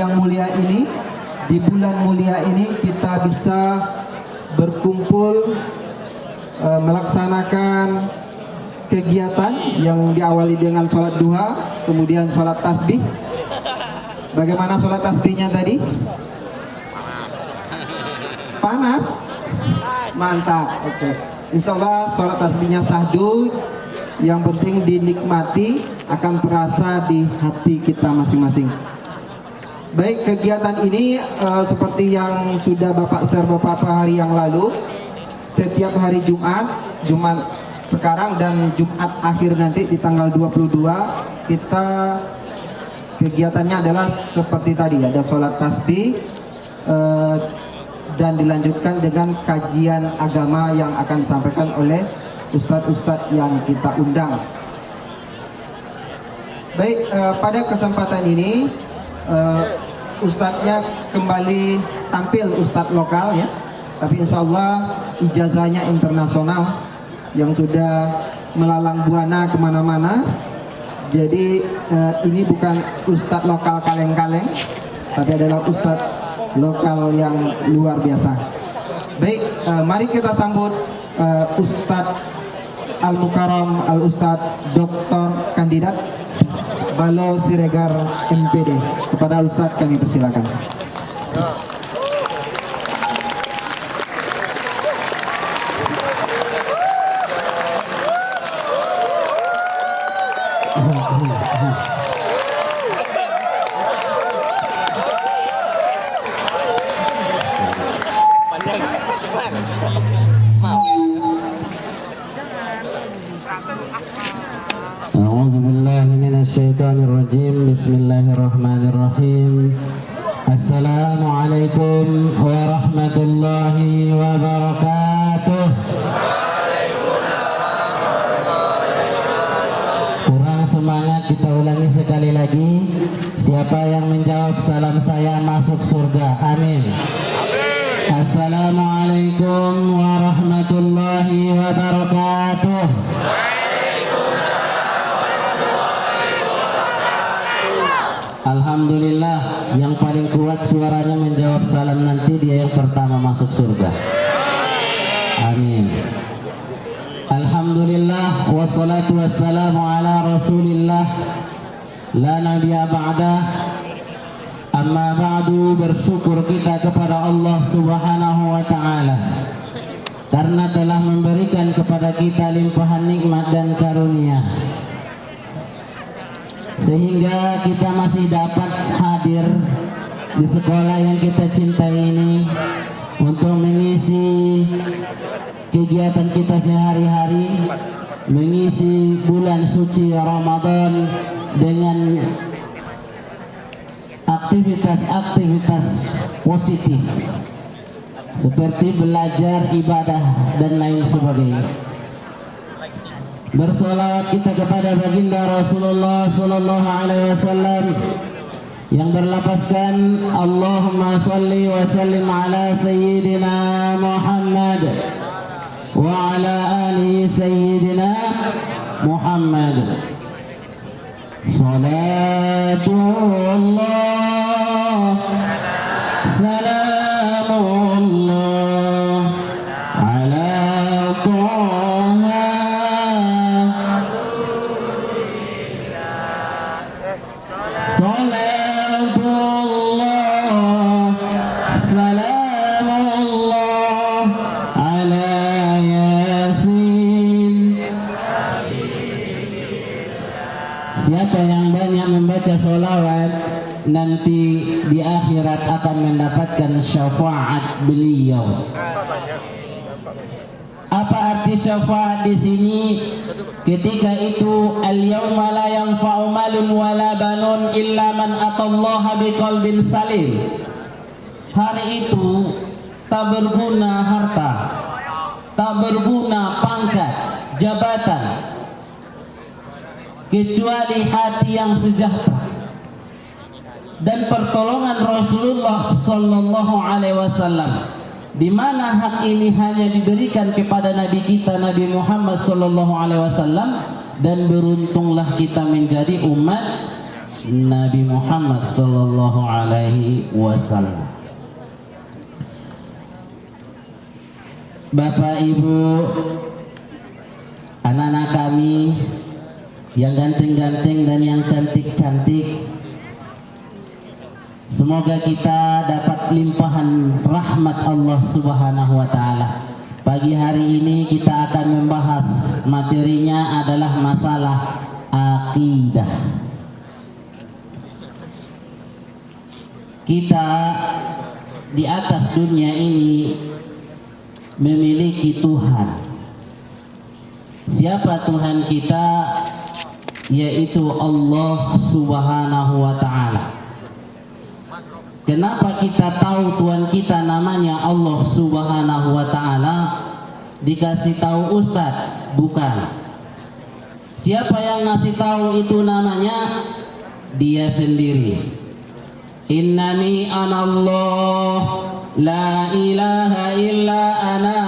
yang mulia ini, di bulan mulia ini kita bisa berkumpul melaksanakan kegiatan yang diawali dengan sholat duha, kemudian sholat tasbih. Bagaimana sholat tasbihnya tadi? Panas? Mantap. Oke. Insya Allah sholat tasbihnya sahdu. Yang penting dinikmati, akan terasa di hati kita masing-masing. Baik, kegiatan ini seperti yang sudah Bapak share beberapa hari yang lalu, setiap hari Jumat sekarang dan Jumat akhir nanti di tanggal 22 kita kegiatannya adalah seperti tadi, ada sholat tasbih dan dilanjutkan dengan kajian agama yang akan disampaikan oleh ustadz-ustadz yang kita undang. Baik, pada kesempatan ini ustadznya kembali tampil, ustadz lokal ya, tapi insya Allah ijazahnya internasional yang sudah melalang buana kemana-mana. Jadi ini bukan ustadz lokal kaleng-kaleng, tapi adalah ustadz lokal yang luar biasa. Baik, mari kita sambut Ustadz Al-Mukarram Al-Ustadz Dr. Kandidat Balo Siregar MPD. Kepada Ustadz kami persilakan. Bismillahirrahmanirrahim. Assalamualaikum warahmatullahi wabarakatuh. Kurang semangat, kita ulangi sekali lagi. Siapa yang menjawab salam saya masuk surga, amin. Assalamualaikum warahmatullahi wabarakatuh. Alhamdulillah, yang paling kuat suaranya menjawab salam nanti dia yang pertama masuk surga. Amin. Alhamdulillah, wassalatu wassalamu ala rasulillah, la nabiyya ba'dah. Amma ba'du, bersyukur kita kepada Allah subhanahu wa ta'ala karena telah memberikan kepada kita limpahan nikmat dan karunia, sehingga kita masih dapat hadir di sekolah yang kita cintai ini untuk mengisi kegiatan kita sehari-hari, mengisi bulan suci Ramadan dengan aktivitas-aktivitas positif seperti belajar, ibadah dan lain sebagainya. Bersolawat kita kepada baginda Rasulullah sallallahu alaihi wasallam yang berlafazkan Allahumma salli wa sallim ala sayyidina Muhammad wa ala ali sayyidina Muhammad. Salatullah salamullah ala Taha Salatullah salamullah ala Yasin. Siapa yang banyak membaca sholawat nanti di akhirat akan mendapatkan syafaat beliau. Apa arti syafaat di sini? Ketika itu al-yauma la yanfa'u malun wala banun illa man atallaha biqalbin salim. Hari itu tak berguna harta, tak berguna pangkat, jabatan, kecuali hati yang sejahtera dan pertolongan Rasulullah sallallahu alaihi wasallam, di mana hak ini hanya diberikan kepada Nabi kita Nabi Muhammad sallallahu alaihi wasallam. Dan beruntunglah kita menjadi umat Nabi Muhammad sallallahu alaihi wasallam. Bapak Ibu, anak-anak kami yang ganteng-ganteng dan yang cantik-cantik, semoga kita dapat limpahan rahmat Allah Subhanahu wa taala. Pagi hari ini kita akan membahas, materinya adalah masalah akidah. Kita di atas dunia ini memiliki Tuhan. Siapa Tuhan kita? Yaitu Allah Subhanahu wa taala. Kenapa kita tahu Tuhan kita namanya Allah Subhanahu wa taala? Dikasih tahu Ustadz? Bukan. Siapa yang ngasih tahu itu namanya? Dia sendiri. Innani anallah la ilaha illa ana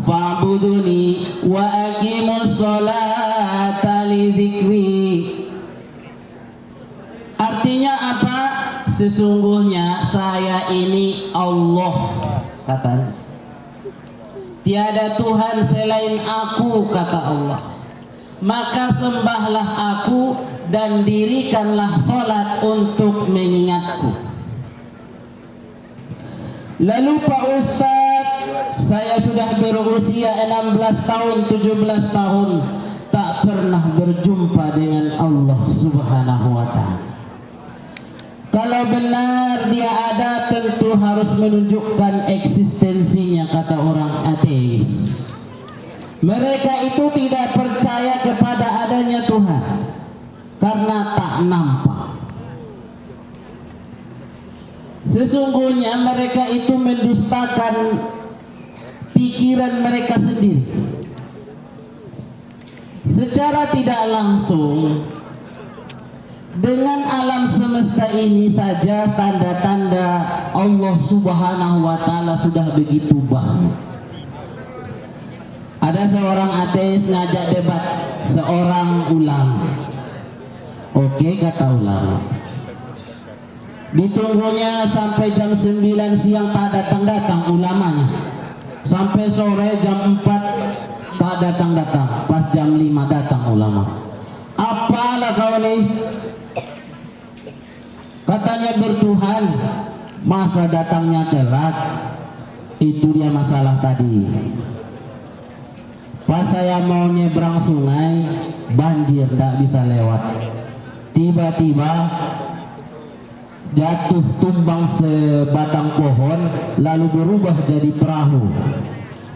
fa'buduni wa aqimus sholata li dzikri. Artinya apa? Sesungguhnya saya ini Allah, katanya. Tiada Tuhan selain aku, kata Allah. Maka sembahlah aku dan dirikanlah sholat untuk mengingatku. Lalu Pak Ustadz, saya sudah berusia 16 tahun, 17 tahun, tak pernah berjumpa dengan Allah Subhanahu wa ta'ala. Kalau benar dia ada, tentu harus menunjukkan eksistensinya, kata orang ateis. Mereka itu tidak percaya kepada adanya Tuhan karena tak nampak. Sesungguhnya mereka itu mendustakan pikiran mereka sendiri. Secara tidak langsung, dengan alam semesta ini saja tanda-tanda Allah Subhanahu wa ta'ala sudah begitu banyak. Ada seorang ateis ngajak debat seorang ulama. Oke, kata ulama. Ditunggunya sampai jam 9 siang tak datang-datang ulamanya. Sampai sore jam 4 tak datang-datang. Pas jam 5 datang ulama. Apalah kau nih? Katanya bertuhan. Masa datangnya telat? Itu dia masalah tadi. Pas saya mau nyebrang sungai, banjir, tak bisa lewat. Tiba-tiba jatuh tumbang sebatang pohon, lalu berubah jadi perahu,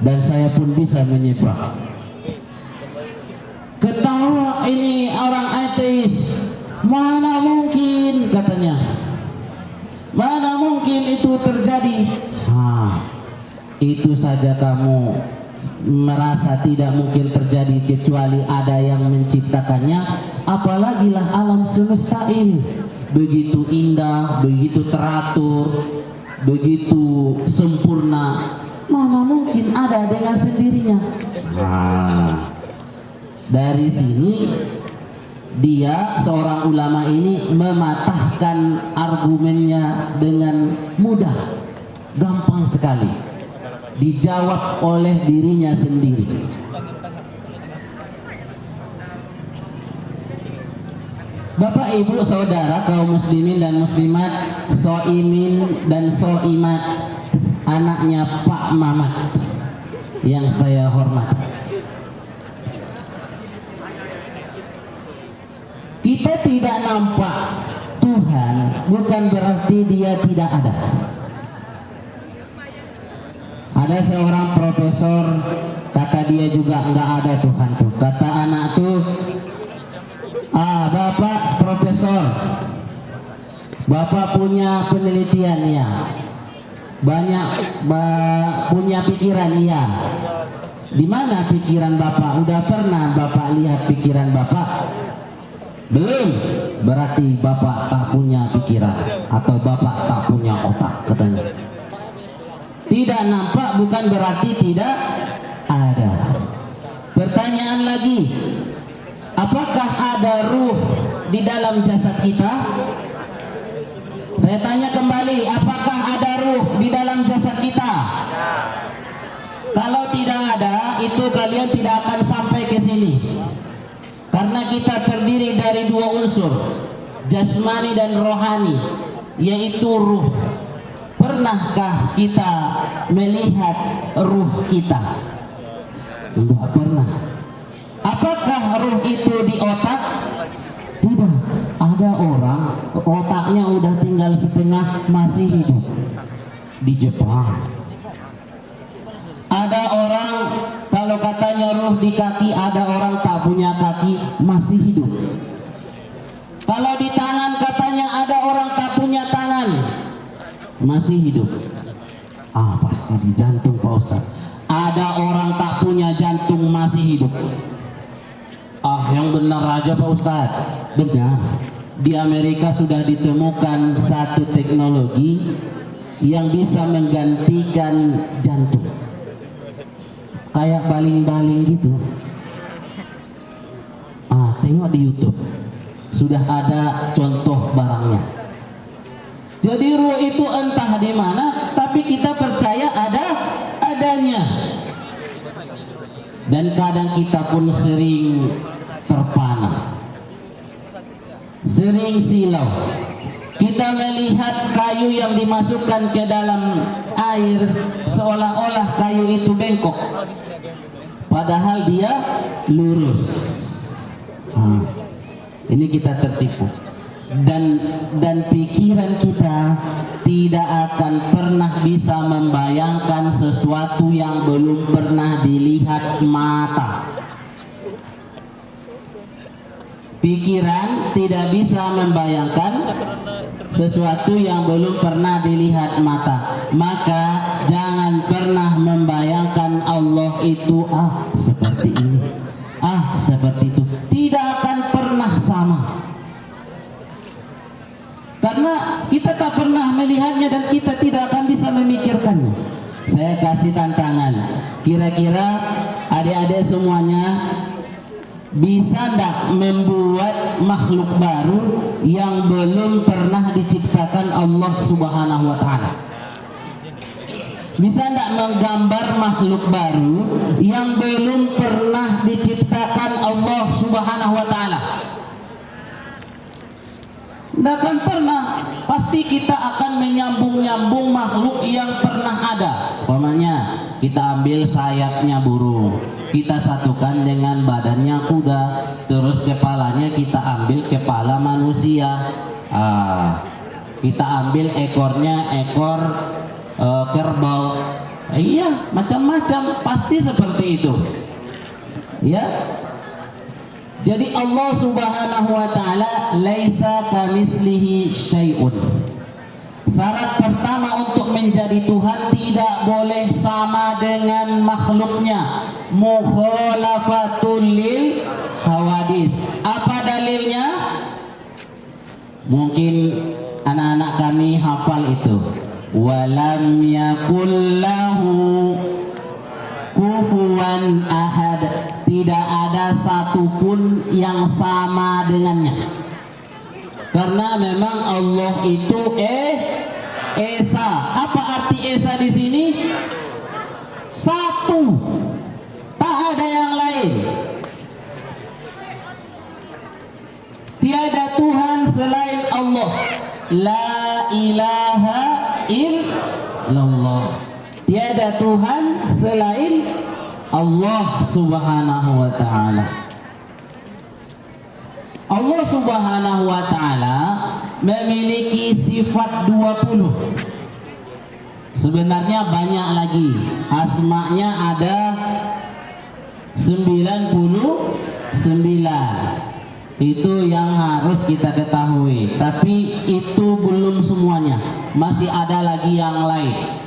dan saya pun bisa menyeberang. Ketawa ini orang ateis. Mana mungkin, katanya. Mana mungkin itu terjadi? Itu saja kamu merasa tidak mungkin terjadi kecuali ada yang menciptakannya, apalagilah alam semesta ini. Begitu indah, begitu teratur, begitu sempurna, mana mungkin ada dengan sendirinya. Dari sini dia, seorang ulama ini, mematahkan argumennya dengan mudah, gampang sekali, dijawab oleh dirinya sendiri. Bapak, Ibu, Saudara, kaum muslimin dan muslimat, soimin dan soimat, anaknya Pak Mamat yang saya hormati. Kita tidak nampak Tuhan bukan berarti dia tidak ada. Ada seorang profesor, kata dia juga nggak ada Tuhan tuh. Kata anak tuh, Bapak profesor, Bapak punya penelitian ya, banyak punya pikiran ya. Di mana pikiran Bapak? Udah pernah Bapak lihat pikiran Bapak? Belum. Berarti Bapak tak punya pikiran atau Bapak tak punya otak, katanya. Tidak nampak bukan berarti tidak ada. Pertanyaan lagi, apakah ada ruh di dalam jasad kita? Saya tanya kembali, apakah ada ruh di dalam jasad kita? Kalau tidak ada, itu kalian tidak akan sampai ke sini. Karena kita terdiri dari dua unsur, jasmani dan rohani, yaitu ruh. Pernahkah kita melihat ruh kita? Tidak pernah. Apakah ruh itu di otak? Tidak. Ada orang otaknya udah tinggal setengah masih hidup di Jepang. Ada orang kalau katanya ruh di kaki, ada orang tak punya kaki masih hidup. Kalau di tangan katanya ada orang tak punya tangan masih hidup. Pasti di jantung Pak Ustaz. Ada orang tak punya jantung masih hidup. Yang benar aja Pak Ustaz. Benar. Di Amerika sudah ditemukan satu teknologi yang bisa menggantikan jantung. Kayak baling-baling gitu. Tengok di YouTube. Sudah ada contoh barangnya. Jadi ruh itu entah di mana, tapi kita percaya adanya. Dan kadang kita pun sering terpana, sering silau. Kita melihat kayu yang dimasukkan ke dalam air seolah-olah kayu itu bengkok, padahal dia lurus. Ini kita tertipu. Dan pikiran kita tidak akan pernah bisa membayangkan sesuatu yang belum pernah dilihat mata. Pikiran tidak bisa membayangkan sesuatu yang belum pernah dilihat mata. Maka jangan pernah membayangkan Allah itu seperti ini, seperti itu. Tidak akan pernah sama. Karena kita tak pernah melihatnya dan kita tidak akan bisa memikirkannya. Saya kasih tantangan. Kira-kira adik-adik semuanya bisa tidak membuat makhluk baru yang belum pernah diciptakan Allah Subhanahu wa Ta'ala? Bisa tidak menggambar makhluk baru yang belum pernah diciptakan Allah Subhanahu wa Ta'ala? Tidak akan pernah. Pasti kita akan menyambung-nyambung makhluk yang pernah ada. Umpamanya kita ambil sayapnya burung, kita satukan dengan badannya kuda, terus kepalanya kita ambil kepala manusia. Kita ambil ekornya ekor kerbau. Iya, macam-macam. Pasti seperti itu. Ya. Jadi Allah Subhanahu wa Ta'ala laisa kamitslihi syai'un. Syarat pertama untuk menjadi Tuhan, tidak boleh sama dengan makhluknya. Mukhalafatul lil hawadis. Apa dalilnya? Mungkin anak-anak kami hafal itu. Walam yakul lahu kufuwan ahad. Tidak ada satupun yang sama dengannya. Karena memang Allah itu Esa. Apa arti Esa di sini? Satu. Tak ada yang lain. Tiada Tuhan selain Allah. La ilaha illallah. Tiada Tuhan selain Allah Subhanahu wa Ta'ala. Allah Subhanahu wa Ta'ala memiliki sifat 20. Sebenarnya banyak lagi. Asma'nya ada 99. Itu yang harus kita ketahui. Tapi itu belum semuanya. Masih ada lagi yang lain.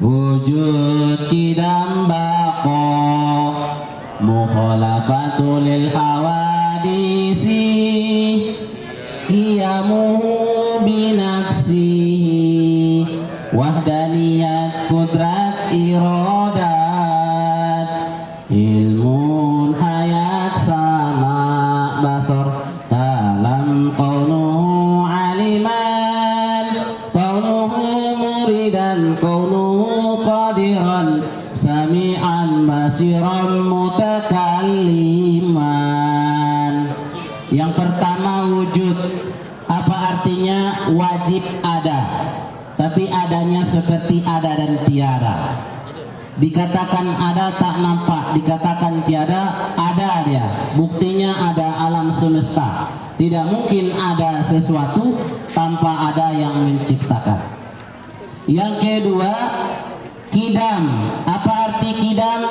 Wujud kidam baqa mukhalafatul lil hawadisi hiyamuhu binafsihi wahdaniyat kudrat iradat ilmun hayat sama basar dan kaunuhu qadiran sami'an basiran mutakalliman. Yang pertama wujud. Apa artinya? Wajib ada, tapi adanya seperti ada dan tiada. Dikatakan ada tak nampak, dikatakan tiada, ada dia. Buktinya ada alam semesta. Tidak mungkin ada sesuatu tanpa ada yang menciptakan. Yang kedua, kidam. Apa arti kidam?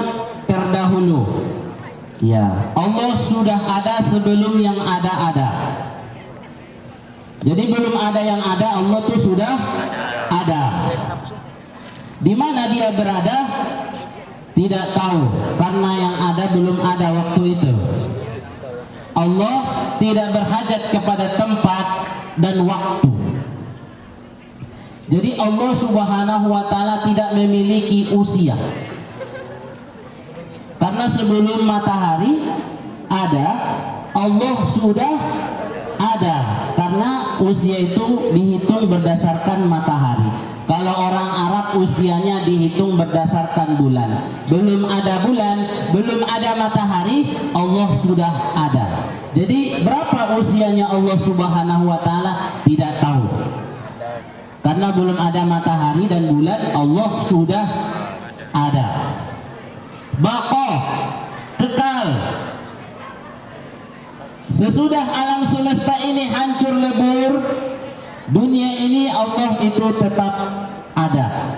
Terdahulu. Ya, Allah sudah ada sebelum yang ada. Jadi belum ada yang ada, Allah tuh sudah ada. Di mana dia berada? Tidak tahu, karena yang ada belum ada waktu itu. Allah tidak berhajat kepada tempat dan waktu. Jadi Allah Subhanahu wa taala tidak memiliki usia. Karena sebelum matahari ada, Allah sudah ada. Karena usia itu dihitung berdasarkan matahari. Kalau orang Arab usianya dihitung berdasarkan bulan. Belum ada bulan, belum ada matahari, Allah sudah ada. Jadi berapa usianya Allah Subhanahu wa taala? Tidak tahu. Karena belum ada matahari dan bulan, Allah sudah ada. Baqa, kekal. Sesudah alam semesta ini hancur lebur, dunia ini Allah itu tetap ada.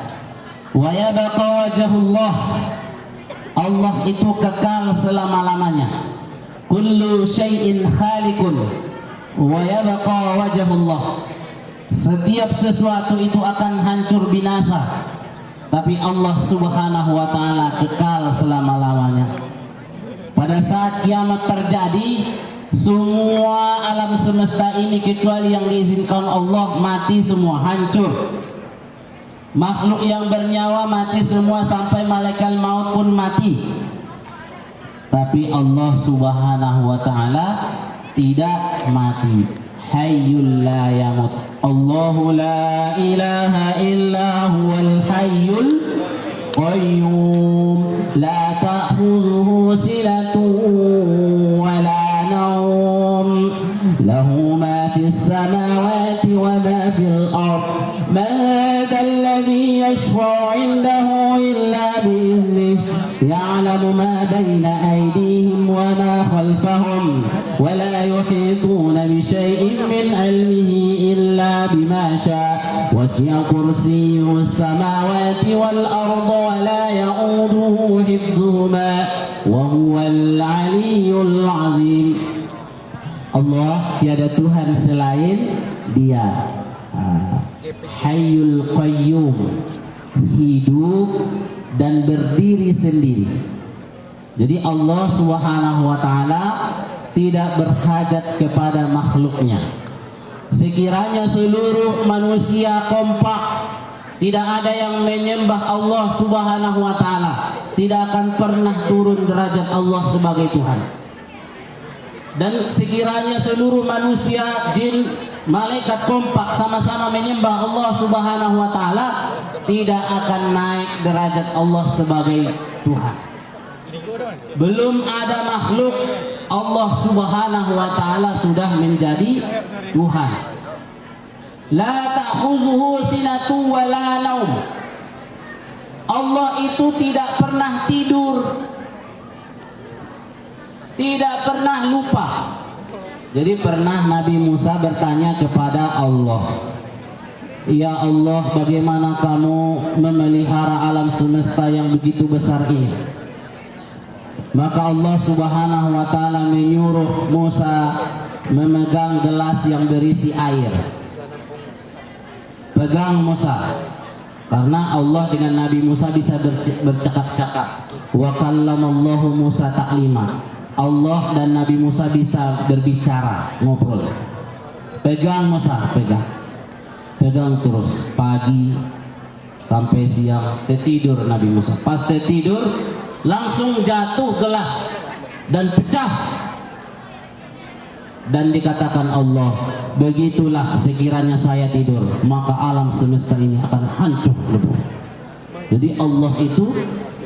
Wa yabqa wajhullah. Allah itu kekal selama-lamanya. Kullu syai'in khaliqun wa yabqa wajhullah. Setiap sesuatu itu akan hancur binasa, tapi Allah Subhanahu wa taala kekal selama-lamanya. Pada saat kiamat terjadi, semua alam semesta ini kecuali yang diizinkan Allah mati semua, hancur. Makhluk yang bernyawa mati semua sampai malaikat maut pun mati. Tapi Allah Subhanahu wa taala tidak mati. Hayyul la yamut. Allahu la ilaha illa huwal hayyul qayyum. La ta'khudhuhu sinatun wa la nawm. Lahu ma fis samawati wa ma fil ard. Man dhal ladhi yashfa'u 'indahu illa bi'idhnihi. Ya'lamu ma bayna aydihim wa ma khalfahum. Wa la yuhituna bi shay'in min 'ilmihi illa bima syaa. Wasi'a kursiyyuhu as-samawati wal arda wa la ya'uduhu hifdhuhuma wa huwal 'aliyyul 'azim. Allah tiada Tuhan selain Dia. Hayyul Qayyum, hidup dan berdiri sendiri. Jadi Allah Subhanahu wa taala tidak berhajat kepada makhluknya. Sekiranya seluruh manusia kompak, tidak ada yang menyembah Allah Subhanahu wa taala, tidak akan pernah turun derajat Allah sebagai Tuhan. Dan sekiranya seluruh manusia, jin, malaikat kompak sama-sama menyembah Allah Subhanahu wa taala, tidak akan naik derajat Allah sebagai Tuhan. Belum ada makhluk, Allah Subhanahu wa taala sudah menjadi Tuhan. La ta'khudhuhu sinatun wa la naum. Allah itu tidak pernah tidur, tidak pernah lupa. Jadi pernah Nabi Musa bertanya kepada Allah, Ya Allah, bagaimana kamu memelihara alam semesta yang begitu besar ini? Maka Allah Subhanahu wa taala menyuruh Musa memegang gelas yang berisi air. Pegang Musa. Karena Allah dengan Nabi Musa bisa bercakap-cakap. Wa kallamallahu Musa taklima. Allah dan Nabi Musa bisa berbicara, ngobrol. Pegang Musa, pegang terus pagi sampai siang. Tertidur Nabi Musa. Pas tertidur langsung jatuh gelas dan pecah. dan dikatakan Allah, begitulah sekiranya saya tidur, maka alam semesta ini akan hancur lebur. Jadi Allah itu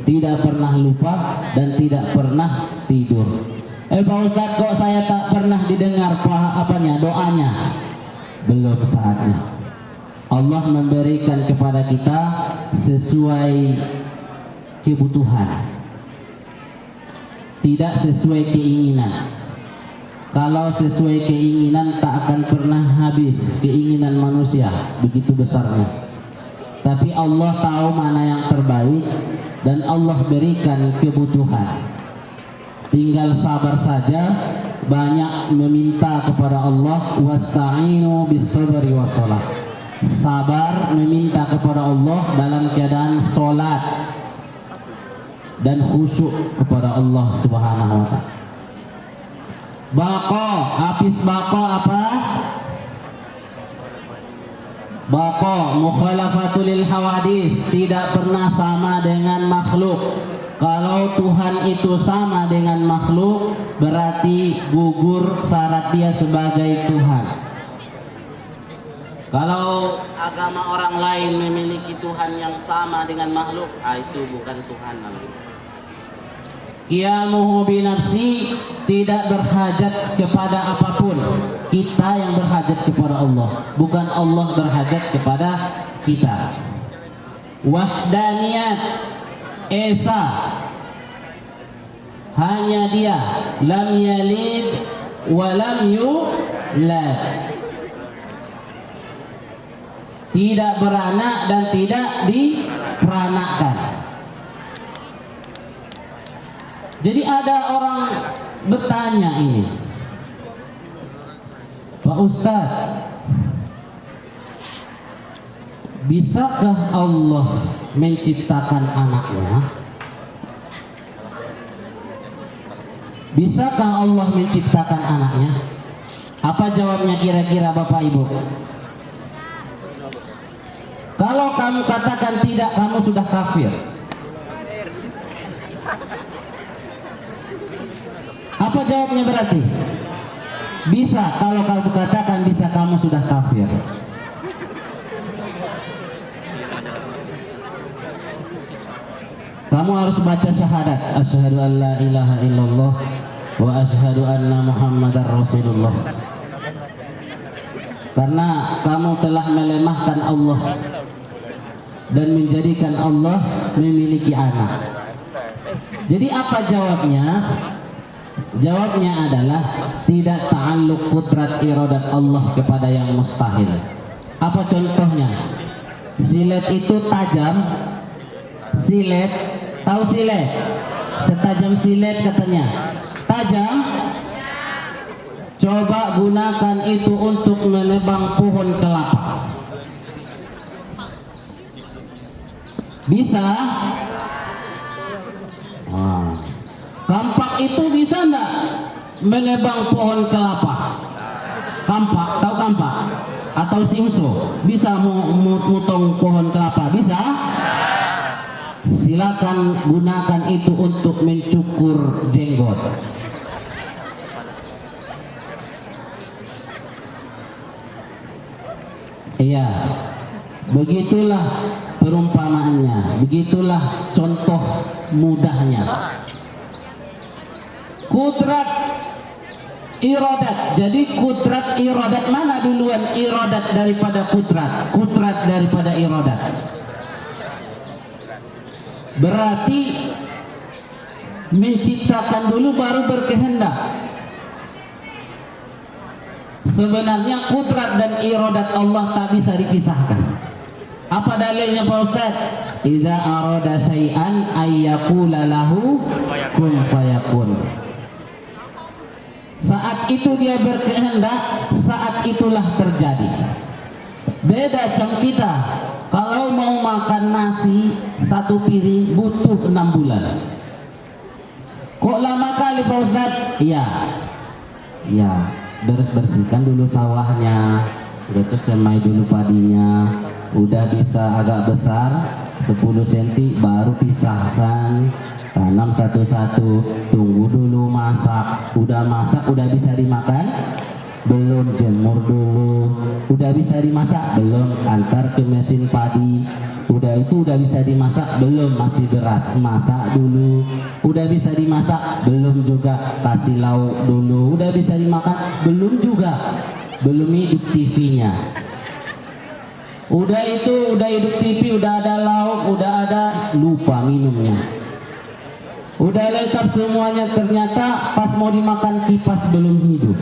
tidak pernah lupa dan tidak pernah tidur. Pak Ustaz, kok saya tak pernah didengar doanya? Belum saatnya. Allah memberikan kepada kita sesuai kebutuhan, tidak sesuai keinginan. Kalau sesuai keinginan tak akan pernah habis keinginan manusia, begitu besarnya. Tapi Allah tahu mana yang terbaik dan Allah berikan kebutuhan. Tinggal sabar saja, banyak meminta kepada Allah, wasta'inu bis-sabri was-shalah. Sabar meminta kepada Allah dalam keadaan sholat dan khusyuk kepada Allah Subhanahu wa ta'ala. Baqo, habis baqo apa? Baqo mukhalafatul lil hawadis, tidak pernah sama dengan makhluk. Kalau Tuhan itu sama dengan makhluk, berarti gugur syarat dia sebagai Tuhan. Kalau agama orang lain memiliki Tuhan yang sama dengan makhluk, itu bukan Tuhan namanya. Qiyamuhu binafsi, tidak berhajat kepada apapun. Kita yang berhajat kepada Allah, bukan Allah berhajat kepada kita. Wahdaniyat, esa, hanya dia, lam yalid wa lam yulad, tidak beranak dan tidak diperanakkan. Jadi ada orang bertanya ini, Pak Ustaz, bisakah Allah menciptakan anaknya? Bisakah Allah menciptakan anaknya? Apa jawabnya kira-kira Bapak Ibu? Kalau kamu katakan tidak, kamu sudah kafir. Apa jawabnya berarti? Bisa. Kalau kamu katakan bisa, kamu sudah kafir. Kamu harus baca syahadat, asyhadu an la ilaha illallah wa asyhadu anna muhammadar rasulullah. Karena kamu telah melemahkan Allah dan menjadikan Allah memiliki anak. Jadi apa jawabnya? Jawabnya adalah tidak ta'alluq qudrat iradat Allah kepada yang mustahil. Apa contohnya? Silet itu tajam. Silet, tahu silet? Setajam silet katanya. Tajam. Coba gunakan itu untuk menebang pohon kelapa. Bisa? Kampak itu bisa enggak menebang pohon kelapa? Kampak, tahu kampak? Atau siuso? Bisa motong pohon kelapa? Bisa? Silakan gunakan itu untuk mencukur jenggot. Iya, begitulah perumpamaannya, begitulah contoh mudahnya. Kudrat iradat. Jadi kudrat iradat, mana duluan iradat daripada kudrat? Kudrat daripada iradat. Berarti menciptakan dulu baru berkehendak. Sebenarnya kudrat dan iradat Allah tak bisa dipisahkan. Apa dalilnya Pak Ustaz? Idza arada syai'an ayyaqula lahu kun fayakun. Saat itu dia berkehendak, saat itulah terjadi. Beda macam kita. Kalau mau makan nasi satu piring butuh 6 bulan. Kok lama kali Pak Ustaz? Iya. Iya, bersihkan dulu sawahnya, terus semai dulu padinya. Udah bisa agak besar 10 cm baru pisahkan, tanam satu-satu, tunggu dulu masak. Udah masak, udah bisa dimakan, belum. Jemur dulu. Udah bisa dimasak? Belum. Antar ke mesin padi. Udah itu udah bisa dimasak? Belum, masih beras. Masak dulu. Udah bisa dimasak? Belum juga. Kasih lauk dulu. Udah bisa dimakan? Belum juga. Belum hidup TV-nya. Udah itu, udah hidup TV, udah ada lauk, udah ada, lupa minumnya. Udah lengkap semuanya, ternyata pas mau dimakan kipas belum hidup.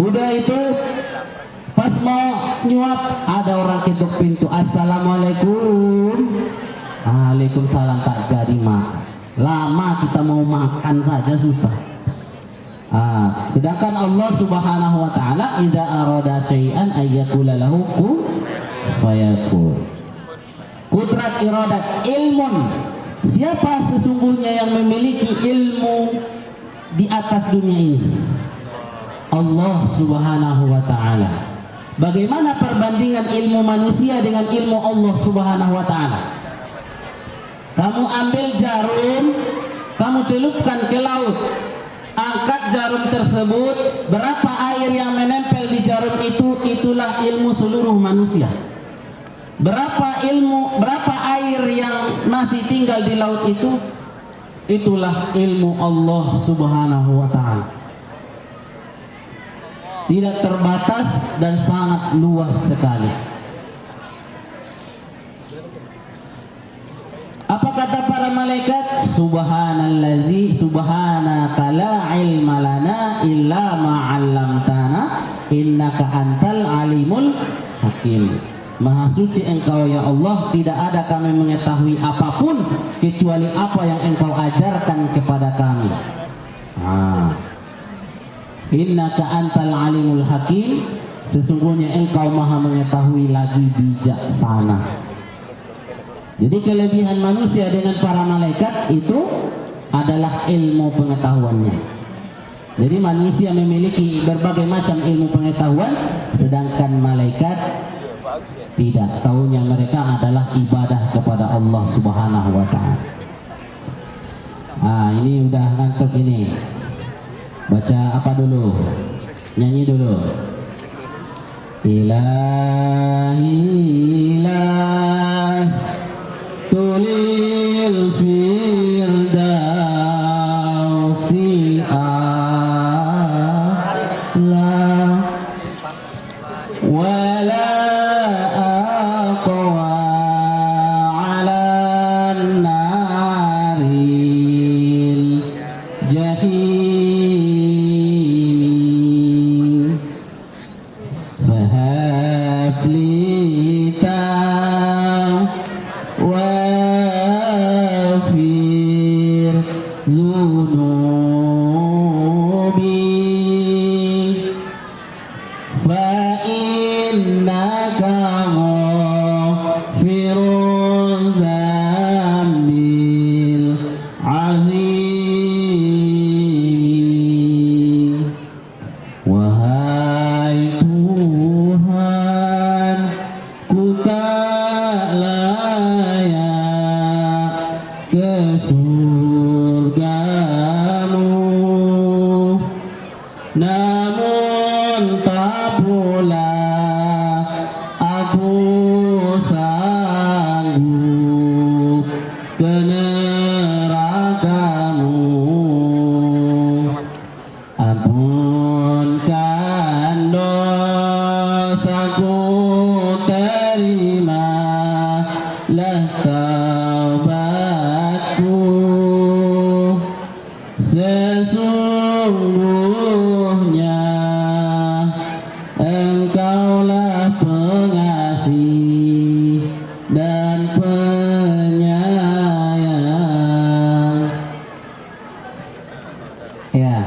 Udah itu pas mau nyuap ada orang ketuk pintu, assalamualaikum. Waalaikumsalam, tak jadi makan. Lama kita mau makan saja susah. Sedangkan Allah Subhanahu wa taala idza arada syai'an ayyakula lahu kun fayakun. Kudrat iradat ilmun. Siapa sesungguhnya yang memiliki ilmu di atas dunia ini? Allah Subhanahu wa taala. Bagaimana perbandingan ilmu manusia dengan ilmu Allah Subhanahu wa taala? Kamu ambil jarum, kamu celupkan ke laut. Angkat jarum tersebut, berapa air yang menempel di jarum itu, itulah ilmu seluruh manusia. Berapa air yang masih tinggal di laut itu, itulah ilmu Allah Subhanahu wa taala. Tidak terbatas dan sangat luas sekali. Apa kata para malaikat? Subhanallazi subhanaka la ilma lana illa ma 'allamtana innaka antal alimul hakim. Maha suci Engkau ya Allah, tidak ada kami mengetahui apapun kecuali apa yang Engkau ajarkan kepada kami. Innaka antal alimul hakim, sesungguhnya Engkau Maha mengetahui lagi bijaksana. Jadi kelebihan manusia dengan para malaikat itu adalah ilmu pengetahuannya. Jadi manusia memiliki berbagai macam ilmu pengetahuan, sedangkan malaikat tidak. Taunya mereka adalah ibadah kepada Allah Subhanahu wa taala. Ini udah ngantuk ini. Baca apa dulu? Nyanyi dulu. Ilahilas tulil firdausil a'la wala aqwa ala naril jahim fahabli wafir zunubi fa innaka ghafirun dzambil azim. Wahai Tuhan, ku tak layak ke surgamu, namun tak pula aku sanggup ke nerakamu. Ampunkan dosaku, terimalah taubatku. Sesungguhnya Engkaulah pengasih dan penyayang. Ya,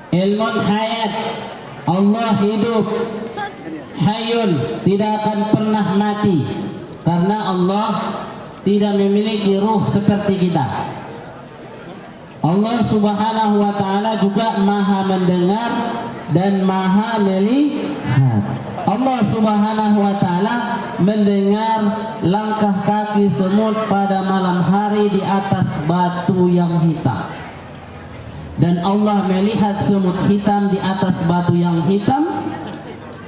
ilmun hayat, Allah hidup, hayun, tidak akan pernah mati, karena Allah tidak memiliki ruh seperti kita. Allah Subhanahu wa taala juga Maha mendengar dan Maha melihat. Allah Subhanahu wa taala mendengar langkah kaki semut pada malam hari di atas batu yang hitam. dan Allah melihat semut hitam di atas batu yang hitam,